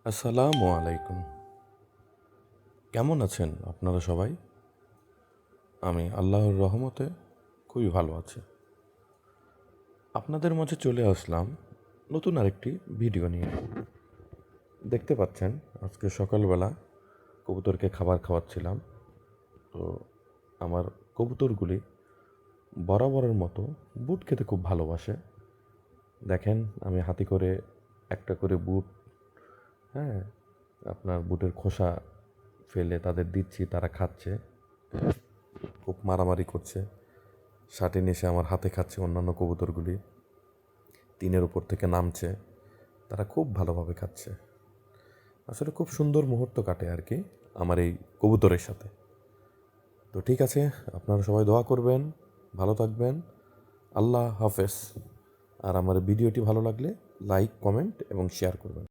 আসসালামু আলাইকুম। কেমন আছেন আপনারা সবাই? আমি আল্লাহর রহমতে খুবই ভালো আছি। আপনাদের মাঝে চলে আসলাম নতুন আরেকটি ভিডিও নিয়ে। দেখতে পাচ্ছেন আজকে সকালবেলা কবুতরকে খাবার খাওয়াচ্ছিলাম। তো আমার কবুতরগুলি বরাবরের মতো বুট খেতে খুব ভালোবাসে। দেখেন আমি হাতে করে একটা করে বুট, হ্যাঁ, আপনার বুটের খোসা ফেলে তাদের দিচ্ছি, তারা খাচ্ছে, খুব মারামারি করছে। শাটিন এসে আমার হাতে খাচ্ছে, অন্যান্য কবুতরগুলি টিনের উপর থেকে নামছে, তারা খুব ভালোভাবে খাচ্ছে। আসলে খুব সুন্দর মুহূর্ত কাটে আর কি আমার এই কবুতরের সাথে। তো ঠিক আছে, আপনারা সবাই দোয়া করবেন, ভালো থাকবেন। আল্লাহ হাফেজ। আর আমার ভিডিওটি ভালো লাগলে লাইক, কমেন্ট এবং শেয়ার করবেন।